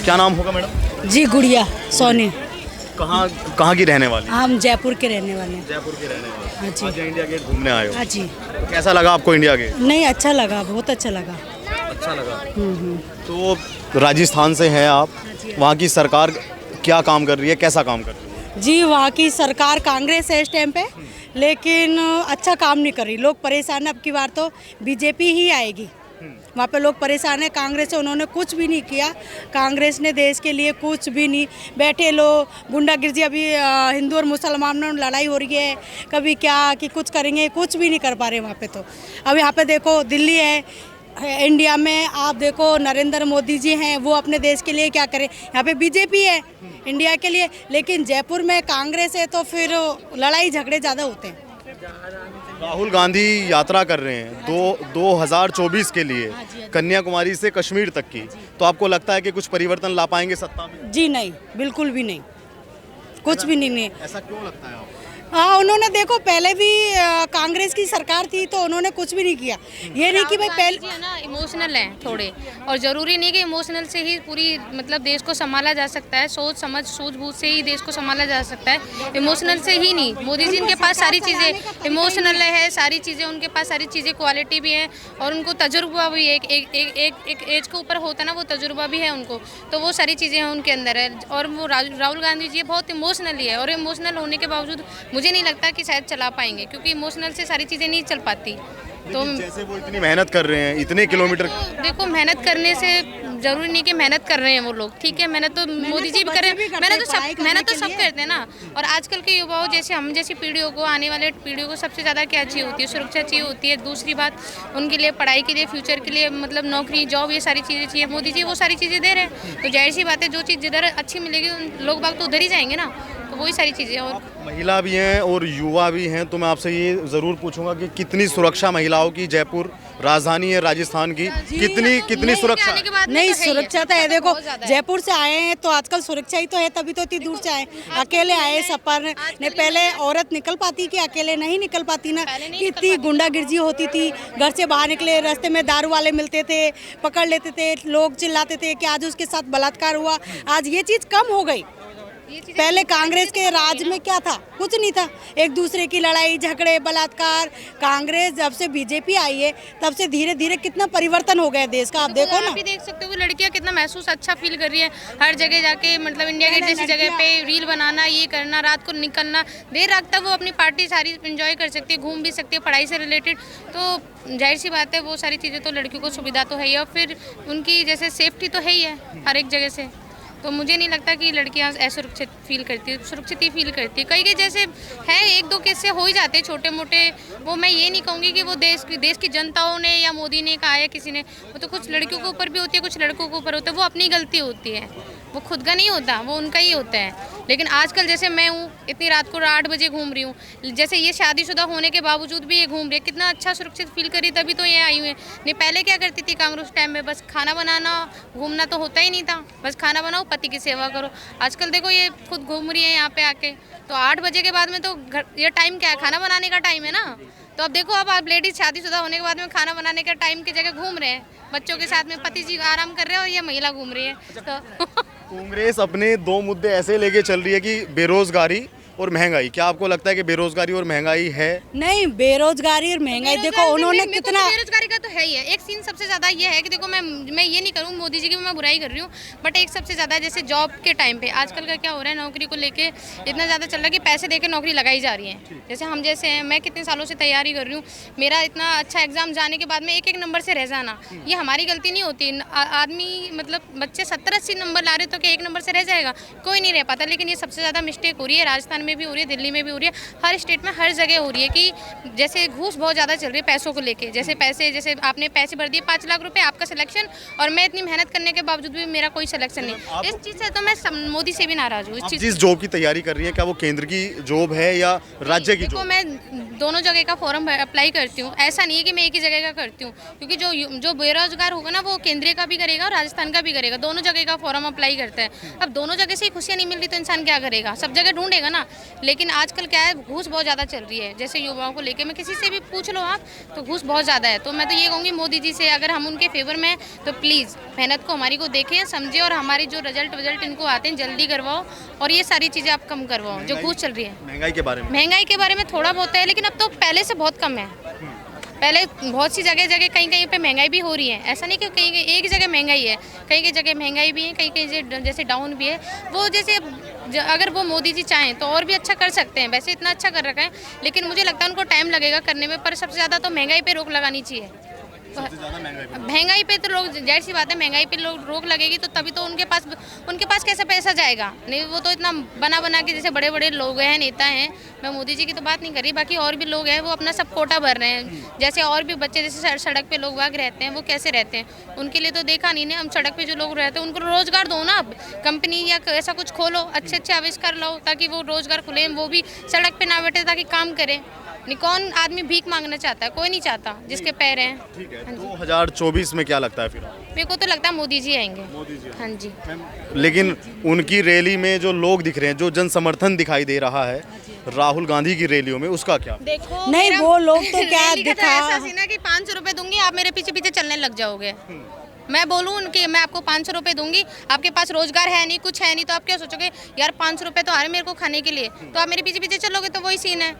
क्या नाम होगा मैडम? जी गुड़िया सोनी। कहाँ कहाँ की रहने वाली? हम जयपुर के रहने वाले हैं। जयपुर के रहने वाली। हाँ जी। आज इंडिया गेट घूमने आए हो? हाँ जी। तो कैसा लगा आपको इंडिया गेट? नहीं अच्छा लगा, बहुत अच्छा लगा। अच्छा लगा। तो राजस्थान से हैं आप, वहाँ की सरकार क्या काम कर रही है, कैसा काम कर रही है? जी वहाँ की सरकार कांग्रेस है इस टाइम पे, लेकिन अच्छा काम नहीं कर रही। लोग परेशान हैं, अब की बार तो बीजेपी ही आएगी। वहाँ पे लोग परेशान हैं कांग्रेस से, उन्होंने कुछ भी नहीं किया। कांग्रेस ने देश के लिए कुछ भी नहीं। बैठे लोग गुंडागिर्दी, अभी हिंदू और मुसलमानों में लड़ाई हो रही है, कभी क्या कि कुछ करेंगे, कुछ भी नहीं कर पा रहे वहाँ पे। तो अब यहाँ पे देखो दिल्ली है, इंडिया में आप देखो नरेंद्र मोदी जी हैं, वो अपने देश के लिए क्या करें। यहाँ पे बीजेपी है इंडिया के लिए, लेकिन जयपुर में कांग्रेस है, तो फिर लड़ाई झगड़े ज़्यादा होते हैं। राहुल गांधी यात्रा कर रहे हैं 2024 के लिए, कन्याकुमारी से कश्मीर तक की। तो आपको लगता है कि कुछ परिवर्तन ला पाएंगे सत्ता में? जी नहीं, बिल्कुल भी नहीं, कुछ भी नहीं। ऐसा क्यों लगता है आपको? हाँ उन्होंने देखो पहले भी कांग्रेस की सरकार थी तो उन्होंने कुछ भी नहीं किया। ये नहीं कि भाई पहले है ना इमोशनल हैं थोड़े, और ज़रूरी नहीं कि इमोशनल से ही पूरी मतलब देश को संभाला जा सकता है। सोच समझ सूझबूझ से ही देश को संभाला जा सकता है, इमोशनल से ही नहीं। मोदी जी इनके पास सारी चीज़ें इमोशनल है, सारी चीज़ें उनके पास, सारी चीज़ें क्वालिटी भी है, और उनको तजुर्बा भी है। एक एज के ऊपर होता है ना, वो तजुर्बा भी है उनको, तो वो सारी चीज़ें हैं उनके अंदर है। और वो राहुल गांधी जी बहुत इमोशनली है, और इमोशनल होने के बावजूद मुझे नहीं लगता कि शायद चला पाएंगे, क्योंकि इमोशनल से सारी चीज़ें नहीं चल पाती। तो जैसे वो इतनी मेहनत कर रहे हैं, इतने किलोमीटर। देखो मेहनत करने से जरूरी नहीं कि मेहनत कर रहे हैं वो लोग, ठीक है, मेहनत तो मोदी जी भी कर रहे हैं, मेहनत तो सब करते हैं ना। और आजकल के युवाओं जैसे हम जैसी पीढ़ियों को, आने वाले पीढ़ियों को सबसे ज़्यादा क्या चाहिए होती है? सुरक्षा चाहिए होती है। दूसरी बात उनके लिए पढ़ाई के लिए, फ्यूचर के लिए, मतलब नौकरी जॉब, ये सारी चीज़ें चाहिए। मोदी जी वो सारी चीज़ें दे रहे हैं, तो जाहिर सी बात है जो चीज़ जिधर अच्छी मिलेगी लोग बाग तो उधर ही जाएंगे ना, तो वही सारी चीज़ें। और महिला भी हैं और युवा भी हैं, तो मैं आपसे ये ज़रूर पूछूंगा कि कितनी सुरक्षा महिलाओं की, जयपुर राजधानी है राजस्थान की, कितनी सुरक्षा? नहीं सुरक्षा तो है। देखो जयपुर से आए हैं तो आजकल सुरक्षा ही तो है, तभी तो इतनी दूर से आए। अकेले आए सफर ने, पहले औरत निकल पाती कि अकेले नहीं निकल पाती ना, कितनी गुंडागिर्दी होती थी। घर से बाहर निकले, रास्ते में दारू वाले मिलते थे, पकड़ लेते थे, लोग चिल्लाते थे कि आज उसके साथ बलात्कार हुआ। आज ये चीज़ कम हो गई। पहले कांग्रेस के राज में क्या था? कुछ नहीं था, एक दूसरे की लड़ाई झगड़े बलात्कार। कांग्रेस जब से बीजेपी आई है तब से धीरे धीरे कितना परिवर्तन हो गया देश का। आप देखो ना, आप भी देख सकते हो वो लड़कियां कितना महसूस अच्छा फील कर रही है हर जगह जाके, मतलब इंडिया गेट जैसी जगह पे रील बनाना, ये करना, रात को निकलना, देर रात तक वो अपनी पार्टी सारी एंजॉय कर सकती है, घूम भी सकती है पढ़ाई से रिलेटेड। तो जाहिर सी बात है वो सारी चीज़ें तो लड़कियों को सुविधा तो है ही, और फिर उनकी जैसे सेफ्टी तो है ही है हर एक जगह से। तो मुझे नहीं लगता कि लड़कियां असुरक्षित फील करती है, सुरक्षित ही फील करती है। कई जैसे हैं एक दो केस से हो ही जाते हैं छोटे मोटे, वो मैं ये नहीं कहूँगी कि वो देश की जनताओं ने या मोदी ने कहा या किसी ने, वो तो कुछ लड़कियों के ऊपर भी होती है, कुछ लड़कों के ऊपर होता है, वो अपनी गलती होती है, वो खुद का नहीं होता, वो उनका ही होता है। लेकिन आजकल जैसे मैं हूँ, इतनी रात को 8 बजे घूम रही हूँ, जैसे ये शादीशुदा होने के बावजूद भी ये घूम रही है, कितना अच्छा सुरक्षित फील करी, तभी तो ये आई हुई है। नहीं पहले क्या करती थी कांग्रेस टाइम में, बस खाना बनाना, घूमना तो होता ही नहीं था, बस खाना बनाओ, पति की सेवा करो। आजकल देखो ये खुद घूम रही है यहाँ पे आके, तो 8 बजे के बाद में तो घर, ये टाइम क्या है? खाना बनाने का टाइम है ना। तो अब देखो अब आप लेडीज शादीशुदा होने के बाद में खाना बनाने का टाइम की जगह घूम रहे हैं, बच्चों के साथ में पति जी आराम कर रहे हैं और ये महिला घूम रही है। तो कांग्रेस अपने 2 मुद्दे ऐसे लेके चल रही है कि बेरोजगारी और महंगाई। क्या आपको लगता है कि बेरोजगारी और महंगाई है? नहीं बेरोजगारी और महंगाई देखो उन्होंने कितना, बेरोजगारी का तो है ही है। एक सीन सबसे ज्यादा ये है कि देखो मैं ये नहीं करूँ मोदी जी की मैं बुराई कर रही हूँ, बट एक सबसे ज्यादा जैसे जॉब के टाइम पे आजकल का क्या हो रहा है, नौकरी को लेके इतना ज्यादा चल रहा है कि पैसे देके नौकरी लगाई जा रही है। जैसे हम जैसे हैं, मैं कितने सालों से तैयारी कर रही हूँ, मेरा इतना अच्छा एग्जाम जाने के बाद में एक नंबर से रह जाना, ये हमारी गलती नहीं होती। आदमी मतलब बच्चे 70-80 नंबर ला रहे तो क्या 1 नंबर से रह जाएगा? कोई नहीं रह पाता। लेकिन ये सबसे ज़्यादा मिस्टेक हो रही है, राजस्थान में भी हो रही है, दिल्ली में भी हो रही है, हर स्टेट में हर जगह हो रही है कि जैसे घूस बहुत ज़्यादा चल रही है पैसों को लेके। जैसे आपने पैसे भर दिए 5 लाख रुपए, आपका सिलेक्शन, और मैं इतनी मेहनत करने के बावजूद भी मेरा कोई सिलेक्शन नहीं। इस चीज़ से तो मैं मोदी से भी नाराज़ हूँ। जिस जॉब की तैयारी कर रही है, क्या वो केंद्र की जॉब है या राज्य की जॉब? मैं दोनों जगह का फॉर्म अप्लाई करती हूँ, ऐसा नहीं है कि मैं एक ही जगह का करती हूँ, क्योंकि जो बेरोजगार होगा ना वो केंद्रीय का भी करेगा और राजस्थान का भी करेगा, दोनों जगह का फॉर्म अप्लाई करता है। अब दोनों जगह से ही खुशियाँ नहीं मिल रही तो इंसान क्या करेगा? सब जगह ढूंढेगा ना। लेकिन आजकल क्या है, घूस बहुत ज़्यादा चल रही है। जैसे युवाओं को लेके मैं किसी से भी पूछ लो आप, तो घूस बहुत ज़्यादा है। तो मैं तो ये कहूँगी मोदी जी से, अगर हम उनके फेवर में हैं तो प्लीज़ मेहनत को हमारी को देखें, समझें और हमारी जो रिजल्ट इनको आते हैं जल्दी करवाओ और ये सारी चीज़ें आप कम करवाओ जो घूस चल रही है। महंगाई के बारे में थोड़ा बहुत है, लेकिन अब तो पहले से बहुत कम है। पहले बहुत सी जगह कहीं पे महंगाई भी हो रही है, ऐसा नहीं कि कहीं एक जगह महंगाई है, कहीं जगह महंगाई भी है, कहीं जैसे डाउन भी है। वो जैसे अगर वो मोदी जी चाहें तो और भी अच्छा कर सकते हैं, वैसे इतना अच्छा कर रखा है, लेकिन मुझे लगता है उनको टाइम लगेगा करने में। पर सबसे ज़्यादा तो महंगाई पे रोक लगानी चाहिए। महंगाई पे तो लोग, जाहिर सी बात है, महंगाई पे लोग रोक लगेगी तो तभी तो उनके पास कैसे पैसा जाएगा। नहीं, वो तो इतना बना के जैसे बड़े बड़े लोग हैं, नेता हैं, मैं मोदी जी की तो बात नहीं कर रही, बाकी और भी लोग हैं वो अपना सब कोटा भर रहे हैं। जैसे और भी बच्चे जैसे सड़क पे लोग वाग रहते हैं, वो कैसे रहते हैं, उनके लिए तो देखा नहीं ना। हम सड़क पे जो लोग रहते हैं उनको रोजगार दो ना, अब कंपनी या ऐसा कुछ खोलो, अच्छे आविष्कार लो ताकि वो रोजगार खुले, वो भी सड़क पे ना बैठे ताकि काम करें। नहीं, कौन आदमी भीख मांगना चाहता है? कोई नहीं चाहता जिसके पैर हैं। ठीक है, 2024 में क्या लगता है फिर? मेरे को तो लगता है मोदी जी आएंगे। हाँ जी। लेकिन उनकी रैली में जो लोग दिख रहे हैं, जो जन समर्थन दिखाई दे रहा है राहुल गांधी की रैलियों में, उसका क्या? देखो नहीं, वो लोग तो क्या दिखा, ऐसा सीन है कि 500 रुपए दूंगी, आप मेरे पीछे पीछे चलने लग जाओगे। मैं बोलूँ उनके, मैं आपको 500 रुपए दूंगी, आपके पास रोजगार है नहीं, कुछ है नहीं, तो आप क्या सोचोगे यार 500 रुपए तो आ रहे मेरे को खाने के लिए, तो आप मेरे पीछे पीछे चलोगे, तो वही सीन है।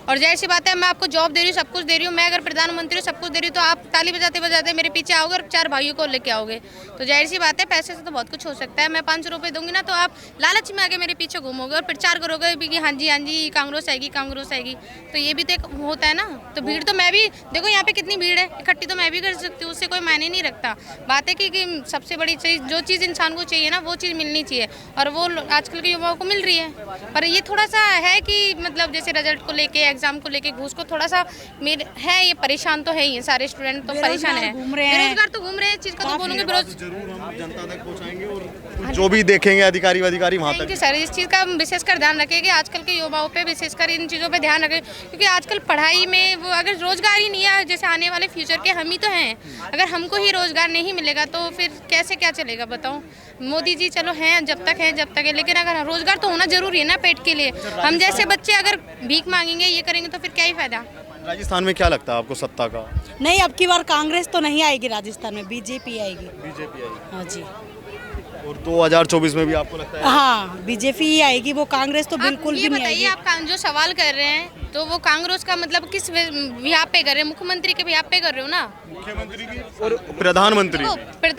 और जाहिर सी बात है, मैं आपको जॉब दे रही हूँ, सब कुछ दे रही हूँ, मैं अगर प्रधानमंत्री हूँ, सब कुछ दे रही हूँ, तो आप ताली बजाते बजाते मेरे पीछे आओगे और 4 भाइयों को लेके आओगे, तो जाहिर सी बात है पैसे से तो बहुत कुछ हो सकता है। मैं 500 रुपये दूंगी ना, तो आप लालच में आके मेरे पीछे घूमोगे और प्रचार करोगे भी कि हाँ जी कांग्रेस आएगी, तो ये भी तो एक होता है ना। तो भीड़ तो मैं भी, देखो यहाँ पे कितनी भीड़ है, इकट्ठी तो मैं भी कर सकती हूँ, उससे कोई मायने नहीं रखता। बात है कि सबसे बड़ी चीज़, जो चीज़ इंसान को चाहिए ना, वो चीज़ मिलनी चाहिए, और वो आजकल के युवाओं को मिल रही है। पर ये थोड़ा सा है कि मतलब जैसे रिजल्ट को लेके, एग्जाम को लेके घूस को थोड़ा सा मेरे है, ये परेशान तो है ही, सारे स्टूडेंट तो परेशान है, बेरोजगार तो घूम रहे हैं। चीज़ का तो बोलूँगी जरूर हम जनता तक पहुंचाएंगे और जो भी देखेंगे अधिकारी वहाँ तक। सर, इस चीज़ का विशेषकर ध्यान रखें कि आजकल के युवाओं पे विशेषकर इन चीज़ों पे ध्यान रखें, क्योंकि आजकल पढ़ाई में वो अगर रोजगार ही नहीं है, जैसे आने वाले फ्यूचर के हम ही तो हैं, अगर हमको ही रोजगार नहीं मिलेगा तो फिर कैसे क्या चलेगा बताओ। मोदी जी चलो हैं, जब तक है, लेकिन अगर रोजगार तो होना जरूरी है ना पेट के लिए। हम जैसे बच्चे अगर भीख मांगेंगे, ये करेंगे, तो फिर क्या ही फायदा। राजस्थान में क्या लगता है आपको सत्ता का? नहीं, अब की बार कांग्रेस तो नहीं आएगी राजस्थान में, बीजेपी आएगी। हाँ जी। और 2024 में भी आपको लगता है? हाँ, बीजेपी ही आएगी, वो कांग्रेस तो बिल्कुल भी नहीं आएगी। आप जो सवाल कर रहे हैं तो वो कांग्रेस का मतलब किस यहाँ पे कर रहे हैं? मुख्यमंत्री के यहाँ पे कर रहे हो ना, मुख्यमंत्री की और प्रधानमंत्री।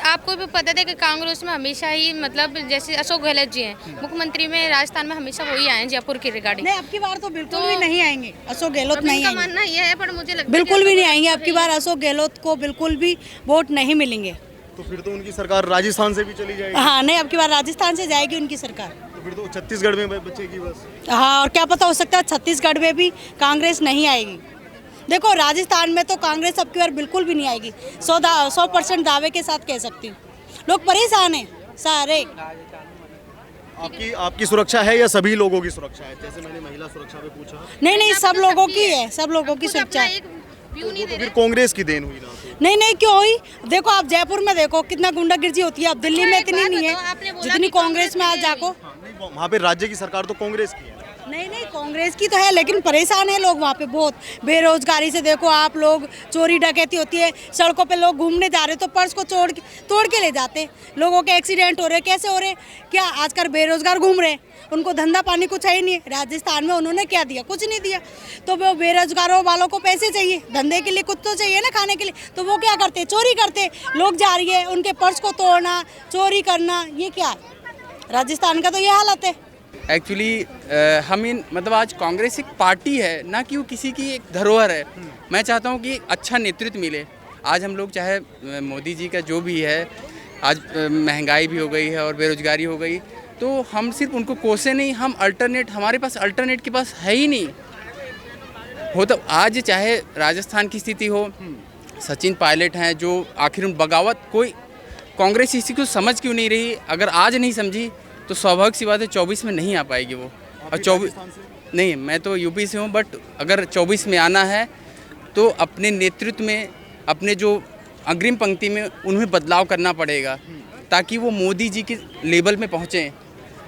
आपको भी पता था कि कांग्रेस में हमेशा ही मतलब जैसे अशोक गहलोत जी हैं मुख्यमंत्री में, राजस्थान में हमेशा वही आए हैं जयपुर की रिगार्डिंग। नहीं, अब की बार तो बिल्कुल भी नहीं आएंगे अशोक गहलोत, नहीं आएंगे। मानना ये है, पर मुझे लगता है बिल्कुल भी नहीं आएंगे। अब की बार अशोक गहलोत को बिल्कुल भी वोट नहीं मिलेंगे। तो फिर तो उनकी सरकार राजस्थान से भी चली जाएगी। हाँ, नहीं, अब की बार राजस्थान से जाएगी उनकी सरकार। तो फिर तो छत्तीसगढ़ में बचेगी बस। हाँ, और क्या पता, हो सकता है छत्तीसगढ़ में भी कांग्रेस नहीं आएगी। देखो, राजस्थान में तो कांग्रेस अब की बार बिल्कुल भी नहीं आएगी, 100% दावे के साथ कह सकती हूँ। लोग परेशान हैं सारे। आपकी सुरक्षा है या सभी लोगों की सुरक्षा है? जैसे मैंने महिला सुरक्षा पे पूछा। नहीं, सब लोगों की है, सब लोगों की सुरक्षा है। तो फिर कांग्रेस की देन हुई ना? नहीं, क्यों हुई? देखो, आप जयपुर में देखो कितना गुंडागिर्दी होती है, अब दिल्ली में इतनी नहीं है जितनी कांग्रेस में। आज जाको, वहाँ पे राज्य की सरकार तो कांग्रेस की है। नहीं, कांग्रेस की तो है, लेकिन परेशान है लोग वहाँ पे बहुत। बेरोजगारी से देखो आप, लोग चोरी डकैती होती है, सड़कों पे लोग घूमने जा रहे तो पर्स को तोड़ के ले जाते, लोगों के एक्सीडेंट हो रहे। कैसे हो रहे? क्या आजकल बेरोजगार घूम रहे, उनको धंधा पानी कुछ है ही नहीं। राजस्थान में उन्होंने क्या दिया? कुछ नहीं दिया। तो वो बेरोजगारों वालों को पैसे चाहिए, धंधे के लिए कुछ तो चाहिए ना, खाने के लिए, तो वो क्या करते? चोरी करते। लोग जा रही है, उनके पर्स को तोड़ना, चोरी करना, ये क्या है? राजस्थान का तो ये हालत है। एक्चुअली मतलब आज कांग्रेस एक पार्टी है ना कि वो किसी की एक धरोहर है। मैं चाहता हूँ कि अच्छा नेतृत्व मिले। आज हम लोग चाहे मोदी जी का जो भी है, आज महंगाई भी हो गई है और बेरोजगारी हो गई, तो हम सिर्फ उनको कोसे नहीं, हम अल्टरनेट, हमारे पास अल्टरनेट के पास है ही नहीं। हो तो आज चाहे राजस्थान की स्थिति हो, सचिन पायलट हैं जो आखिर बगावत, कोई कांग्रेस इसी को समझ क्यों नहीं रही? अगर आज नहीं समझी तो स्वाभाविक सी बात है 24 में नहीं आ पाएगी वो। और 24 नहीं, मैं तो यूपी से हूँ, बट अगर 24 में आना है तो अपने नेतृत्व में, अपने जो अग्रिम पंक्ति में, उन्हें बदलाव करना पड़ेगा ताकि वो मोदी जी के लेवल में पहुँचें।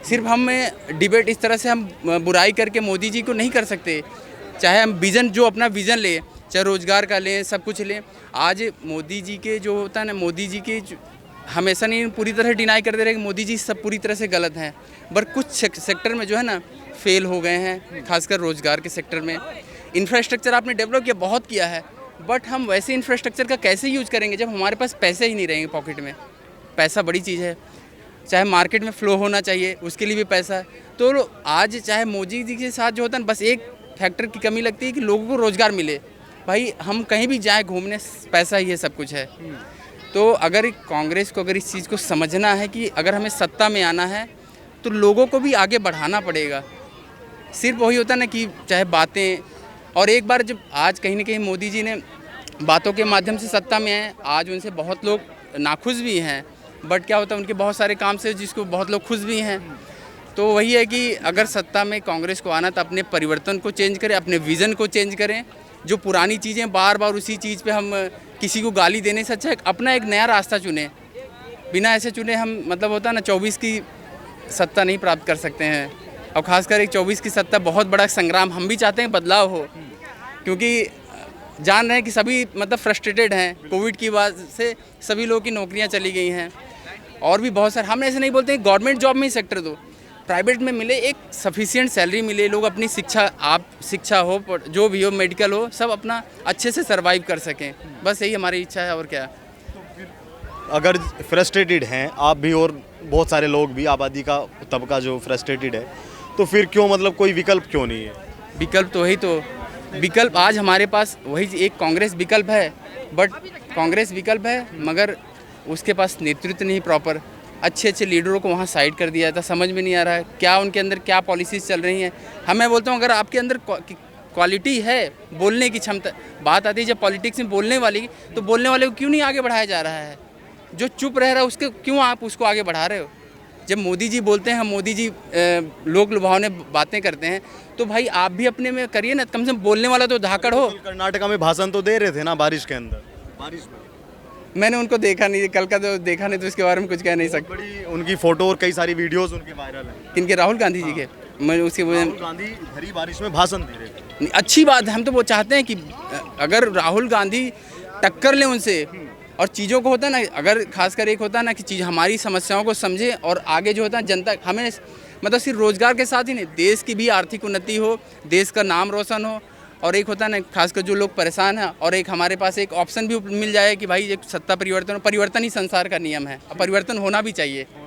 सिर्फ हम डिबेट इस तरह से हम बुराई करके मोदी जी को नहीं कर सकते। चाहे हम विज़न, जो अपना विज़न ले चाहे रोजगार का लें, सब कुछ लें। आज मोदी जी के जो होता है ना, मोदी जी के हमेशा नहीं पूरी तरह डिनाई करते रहे कि मोदी जी सब पूरी तरह से गलत हैं, पर कुछ सेक्टर में जो है ना फेल हो गए हैं, खासकर रोजगार के सेक्टर में। इंफ्रास्ट्रक्चर आपने डेवलप किया, बहुत किया है, बट हम वैसे इंफ्रास्ट्रक्चर का कैसे यूज करेंगे जब हमारे पास पैसे ही नहीं रहेंगे पॉकेट में। पैसा बड़ी चीज़ है, चाहे मार्केट में फ्लो होना चाहिए, उसके लिए भी पैसा है। तो आज चाहे मोदी जी के साथ जो होता है बस एक फैक्टर की कमी लगती है कि लोगों को रोज़गार मिले। भाई हम कहीं भी जाएँ घूमने, पैसा ही है, सब कुछ है। तो अगर कांग्रेस को अगर इस चीज़ को समझना है कि अगर हमें सत्ता में आना है तो लोगों को भी आगे बढ़ाना पड़ेगा। सिर्फ वही होता है ना कि चाहे बातें, और एक बार जब आज कहीं ना कहीं मोदी जी ने बातों के माध्यम से सत्ता में आए, आज उनसे बहुत लोग नाखुश भी हैं, बट क्या होता है उनके बहुत सारे काम से जिसको बहुत लोग खुश भी हैं। तो वही है कि अगर सत्ता में कांग्रेस को आना तो अपने परिवर्तन को चेंज करें, अपने विज़न को चेंज करें। जो पुरानी चीज़ें बार बार उसी चीज़ पे हम किसी को गाली देने से अच्छा है अपना एक नया रास्ता चुने। बिना ऐसे चुने हम मतलब होता है ना 24 की सत्ता नहीं प्राप्त कर सकते हैं, और ख़ासकर एक 24 की सत्ता बहुत बड़ा संग्राम। हम भी चाहते हैं बदलाव हो, क्योंकि जान रहे हैं कि सभी मतलब फ्रस्ट्रेटेड हैं। कोविड की वजह से सभी लोगों की नौकरियां चली गई हैं, और भी बहुत सारे। हम ऐसे नहीं बोलते हैं गवर्नमेंट जॉब में ही सेक्टर दो, प्राइवेट में मिले, एक सफिशिएंट सैलरी मिले, लोग अपनी शिक्षा, आप शिक्षा हो जो भी हो, मेडिकल हो, सब अपना अच्छे से सर्वाइव कर सकें। बस यही हमारी इच्छा है, और क्या। अगर फ्रस्ट्रेटेड हैं आप भी और बहुत सारे लोग भी, आबादी का तबका जो फ्रस्ट्रेटेड है, तो फिर क्यों मतलब कोई विकल्प क्यों नहीं है? विकल्प तो वही तो विकल्प आज हमारे पास वही एक कांग्रेस विकल्प है, बट कांग्रेस विकल्प है मगर उसके पास नेतृत्व नहीं प्रॉपर। अच्छे अच्छे लीडरों को वहाँ साइड कर दिया था, समझ में नहीं आ रहा है क्या उनके अंदर क्या पॉलिसीज़ चल रही हैं। मैं बोलता हूँ अगर आपके अंदर क्वालिटी है, बोलने की क्षमता, बात आती है जब पॉलिटिक्स में बोलने वाली की, तो बोलने वाले को क्यों नहीं आगे बढ़ाया जा रहा है? जो चुप रह रहा है उसके क्यों आप उसको आगे बढ़ा रहे हो? जब मोदी जी बोलते हैं, हम मोदी जी लोक लुभावने बातें करते हैं, तो भाई आप भी अपने में करिए ना, कम से कम बोलने वाला तो धाकड़ हो। कर्नाटका में भाषण तो दे रहे थे ना बारिश के अंदर, बारिश में मैंने उनको देखा नहीं, कल का तो देखा नहीं, तो इसके बारे में कुछ कह नहीं सकते। बड़ी उनकी फोटो और कई सारी वीडियोस उनके वायरल हैं। किनके? राहुल गांधी जी के। मैं उसके राहुल गांधी भरी बारिश में भाषण दे रहे थे। अच्छी बात है, हम तो वो चाहते हैं कि अगर राहुल गांधी टक्कर लें उनसे, और चीज़ों को होता है ना, अगर खासकर एक होता है ना कि चीज़ हमारी समस्याओं को समझे, और आगे जो होता है जनता, हमें मतलब सिर्फ रोजगार के साथ ही नहीं, देश की भी आर्थिक उन्नति हो, देश का नाम रोशन हो, और एक होता है ना खासकर जो लोग परेशान हैं, और एक हमारे पास एक ऑप्शन भी मिल जाए कि भाई एक सत्ता परिवर्तन ही संसार का नियम है, और परिवर्तन होना भी चाहिए।